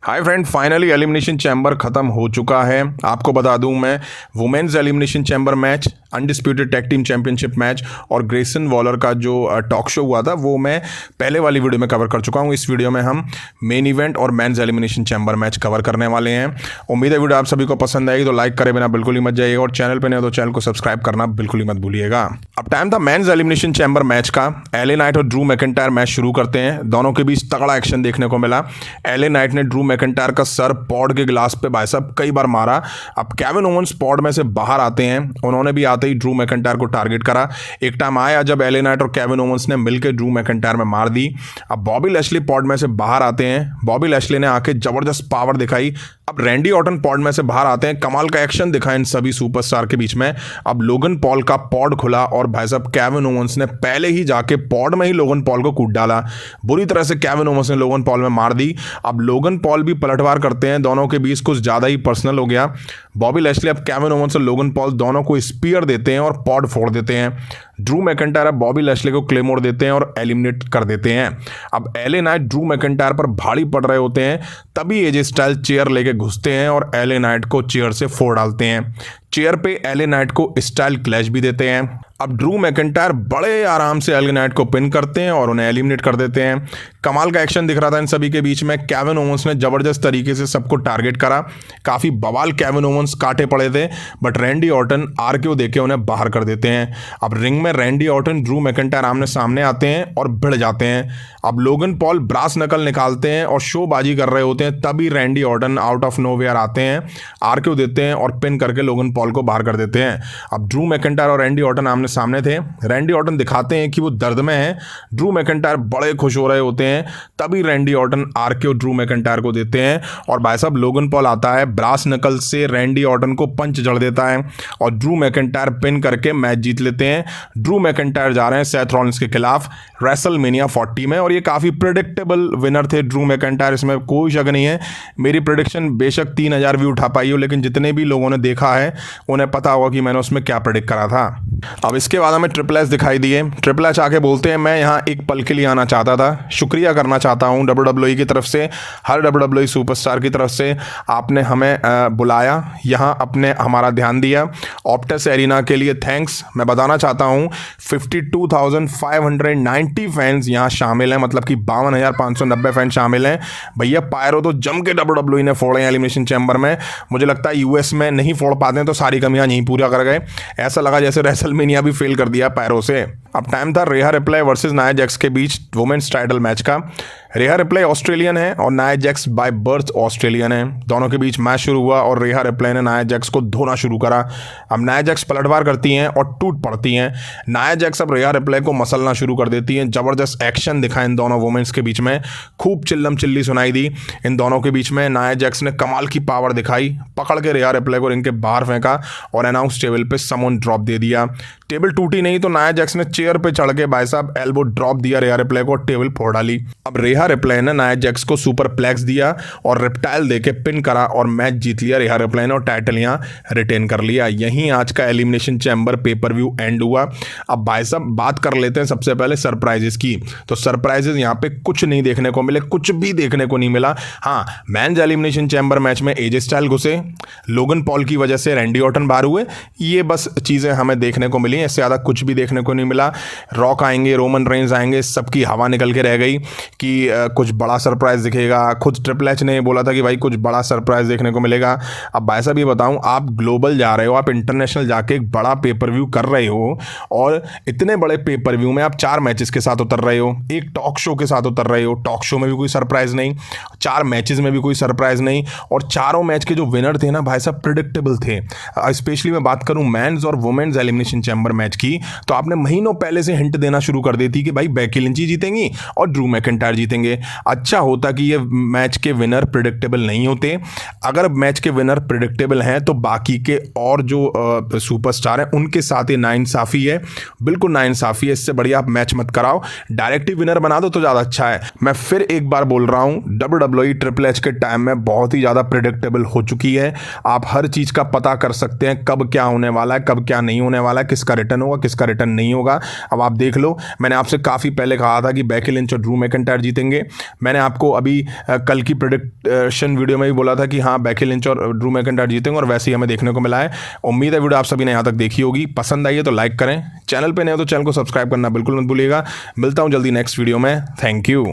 हाय friend, finally elimination chamber खत्म हो चुका है। आपको बता दूं मैं, women's elimination chamber match, undisputed tag team championship match और ग्रेसन वॉलर का जो टॉक शो हुआ था वो मैं पहले वाली वीडियो में कवर कर चुका हूं। इस वीडियो में हम मेन इवेंट और men's elimination chamber match cover करने वाले हैं। उम्मीद है वीडियो आप सभी को पसंद आएगी, तो लाइक करे बिना बिल्कुल ही मत जाइएगा और चैनल पर नहीं हो तो चैनल को सब्सक्राइब करना बिल्कुल ही मत भूलिएगा। अब टाइम था मेंस एलिमिनेशन चैम्बर मैच का। एले नाइट और ड्रू मैकिंटायर मैच शुरू करते हैं। दोनों के बीच तगड़ा एक्शन देखने को मिला। एले नाइट ने ड्रू मैकिंटायर का सर पॉड के गिलास पे भाई साहब कई बार मारा। अब केविन ओवेंस पॉड में से बाहर आते हैं, उन्होंने भी आते ही ड्रू मैकिंटायर को टारगेट करा। एक टाइम आया जब एले नाइट और केविन ओवेंस ने मिलकर ड्रू मैकिंटायर में मार दी। अब बॉबी लैशली पॉड में से बाहर आते हैं। बॉबी लैशली ने आके जबरदस्त पावर दिखाई। अब रैंडी ऑर्टन पॉड में से बाहर आते हैं। कमाल का एक्शन दिखा इन सभी सुपरस्टार के बीच में। अब लोगन पॉल का पॉड खुला और भाई साहब केविन ओवेंस ने पहले ही जाके पॉड में ही लोगन पॉल को कूट डाला। बुरी तरह से केविन ओवेंस ने लोगन पॉल में मार दी। अब लोगन पॉल भी पलटवार करते हैं। दोनों के बीच कुछ ज़्यादा ही पर्सनल हो गया। बॉबी लैशली अब केविन ओवेंस और लोगन पॉल दोनों को स्पीयर देते हैं और पॉड फोड़ देते हैं। ड्रू मैकिंटायर अब बॉबी लैशली को क्लेमोर देते हैं और एलिमिनेट कर देते हैं। अब एले नाइट ड्रू मैकिंटायर पर भारी पड़ रहे होते हैं, तभी एजे स्टाइल चेयर लेके घुसते हैं और एले नाइट को चेयर से फोड़ डालते हैं। चेयर पे एले नाइट को स्टाइल क्लैश भी देते हैं। अब ड्रू मैकिंटायर बड़े आराम से एले नाइट को पिन करते हैं और उन्हें एलिमिनेट कर देते हैं। कमाल का एक्शन दिख रहा था इन सभी के बीच में। केविन ओवेंस ने जबरदस्त तरीके से सबको टारगेट करा। काफ़ी बवाल केविन ओवेंस काटे पड़े थे, बट रैंडी ऑर्टन आरकेओ देके उन्हें बाहर कर देते हैं। अब रिंग में रैंडी ऑर्टन ड्रू मैकिंटायर आमने सामने आते हैं और भिड़ जाते हैं। अब लोगन पॉल ब्रास नकल निकालते हैं और शोबाजी कर रहे होते हैं, तभी Randy Orton out of nowhere आते हैं, आरकेओ देते हैं और पिन करके लोगन पॉल को बाहर कर देते हैं। अब ड्रू मैकिंटायर और रैंडी ऑर्टन आमने सामने थे। रैंडी ऑर्टन दिखाते हैं कि वो दर्द में है। ड्रू मैकिंटायर बड़े खुश हो रहे होते हैं, तभी Randy Orton RKO Drew McIntyre को देते हैं और भाई साहब लोगन पॉल आता है, ब्रास नकल से रैंडी ऑर्टन को पंच जड़ देता है और ड्रू मैकिंटायर पिन करके मैच जीत लेते हैं। ड्रू मैकिंटायर जा रहे हैं सेथ रॉलिंस के खिलाफ रेसलमेनिया 40 में और ये काफ़ी प्रेडिक्टेबल विनर थे ड्रू मैकिंटायर, इसमें कोई शक नहीं है। मेरी प्रेडिक्शन बेशक 3000 व्यू उठा पाई हो, लेकिन जितने भी लोगों ने देखा है उन्हें पता होगा कि मैंने उसमें क्या प्रेडिक्ट करा था। अब इसके बाद हमें ट्रिपल एच दिखाई दिए। ट्रिपल एच आके बोलते हैं, मैं यहाँ एक पल के लिए आना चाहता था, शुक्रिया करना चाहता हूँ WWE की तरफ से, हर WWE सुपरस्टार की तरफ से। आपने हमें बुलाया यहाँ, अपने हमारा ध्यान दिया। ऑप्टस एरिना के लिए थैंक्स। मैं बताना चाहता हूँ 52,590 फैंस यहाँ शामिल हैं, मतलब कि 52,590 फैन शामिल हैं। भैया पायरो तो जम के WWE ने फोड़े हैं एलिमिनेशन चैम्बर में। मुझे लगता है यूएस में नहीं फोड़ पाते हैं तो सारी कमियां यहीं पूरा कर गए। ऐसा लगा जैसे रेसलमेनिया भी फेल कर दिया पायरो से। अब टाइम था रेहा रिप्लाई वर्सेस नाया जैक्स के बीच वुमेन्स टाइटल मैच का। रेहा रिप्लाई ऑस्ट्रेलियन है और Nia Jax by birth Australian है। दोनों के बीच मैच शुरू हुआ और रेहा रिप्लाई ने नाया जैक्स को धोना शुरू करा। अब नाया जैक्स पलटवार करती हैं और टूट पड़ती हैं। नाया जैक्स अब रेहा रिप्लाई को मसलना शुरू कर देती हैं। जबरदस्त एक्शन दिखा इन दोनों वुमेन्स के बीच में, खूब चिल्लम चिल्ली सुनाई दी इन दोनों के बीच में। नाया जैक्स ने कमाल की पावर दिखाई, पकड़ के रेहा रिप्लाई को रिंग के बाहर फेंका और अनाउंस टेबल पे समन ड्रॉप दे दिया। टेबल टूटी नहीं तो नाया जैक्स ने चेयर पे चढ़ के भाई साहब एल्बो ड्रॉप दिया रेहा रिप्लाई को, टेबल फोड़ डाली। अब रेहा रिप्लाई ने नाया जैक्स को सुपर प्लेक्स दिया और रिप्टाइल देके पिन करा और मैच जीत लिया रेहा रिप्लाई ने और टाइटल यहाँ रिटेन कर लिया। यहीं आज का elimination chamber pay per view and हुआ। अब भाई साहब बात कर लेते हैं सबसे पहले सरप्राइजेस की। तो सरप्राइजेस यहाँ पे कुछ नहीं देखने को मिले, कुछ भी देखने को नहीं मिला। हाँ, मेंस एलिमिनेशन चैम्बर मैच में एजे स्टाइल घुसे, लोगन पॉल की वजह से रैंडी ऑर्टन बाहर हुए, ये बस चीज़ें हमें देखने को मिली। इससे ज़्यादा कुछ भी देखने को नहीं मिला। रॉक आएंगे, रोमन रेंज आएंगे, सबकी हवा निकल के रह गई कि कुछ बड़ा सरप्राइज दिखेगा। खुद ट्रिपल एच ने बोला था कि भाई कुछ बड़ा सरप्राइज देखने को मिलेगा। अब भाई साहब ये बताऊं, आप ग्लोबल जा रहे हो, आप इंटरनेशनल जाके एक बड़ा पेपर व्यू कर रहे हो और इतने बड़े पेपर व्यू में आप 4 मैचेस के साथ उतर रहे हो, एक टॉक शो के साथ उतर रहे हो। टॉक शो में भी कोई सरप्राइज नहीं, 4 मैचेस में भी कोई सरप्राइज नहीं और चारों मैच के जो विनर थे ना भाई साहब प्रेडिक्टेबल थे। स्पेशली मैं बात करूं मेंस और वुमेन्स एलिमिनेशन चैम्बर मैच की, तो आपने महीनों पहले से हिंट देना शुरू कर देती कि भाई बेकी लिंच जीतेंगी और ड्रू मैकिंटायर जीतेंगे। अच्छा होता कि ये मैच के विनर प्रेडिक्टेबल नहीं होते। अगर मैच के विनर प्रेडिक्टेबल हैं तो बाकी के और जो सुपरस्टार हैं उनके साथ ये नाइंसाफ़ी है, बिल्कुल नाइंसाफ़ी है। इससे बढ़िया आप मैच मत कराओ, डायरेक्ट ही विनर बना दो तो ज़्यादा अच्छा है। मैं फिर एक बार बोल रहा हूँ, WWE ट्रिपल एच के टाइम में बहुत ही ज़्यादा प्रेडिक्टेबल हो चुकी है। आप हर चीज़ का पता कर सकते हैं, कब क्या होने वाला है, कब क्या नहीं होने वाला है, किसका रिटर्न होगा, किसका रिटर्न नहीं होगा। अब आप देख लो, मैंने आपसे काफ़ी पहले कहा था कि बेकी लिंच और ड्रू मैकिंटायर जीतेंगे। मैंने आपको अभी कल की प्रेडिक्शन वीडियो में भी बोला था कि हाँ बेकी लिंच और ड्रू मैकिंटायर जीतेंगे, और वैसे ही हमें देखने को मिला है। उम्मीद है वीडियो आप सभी ने यहाँ तक देखी होगी। पसंद आई है तो लाइक करें, चैनल पे नए हो तो चैनल को सब्सक्राइब करना बिल्कुल मत भूलिएगा। मिलता हूँ जल्दी नेक्स्ट वीडियो में। Thank you.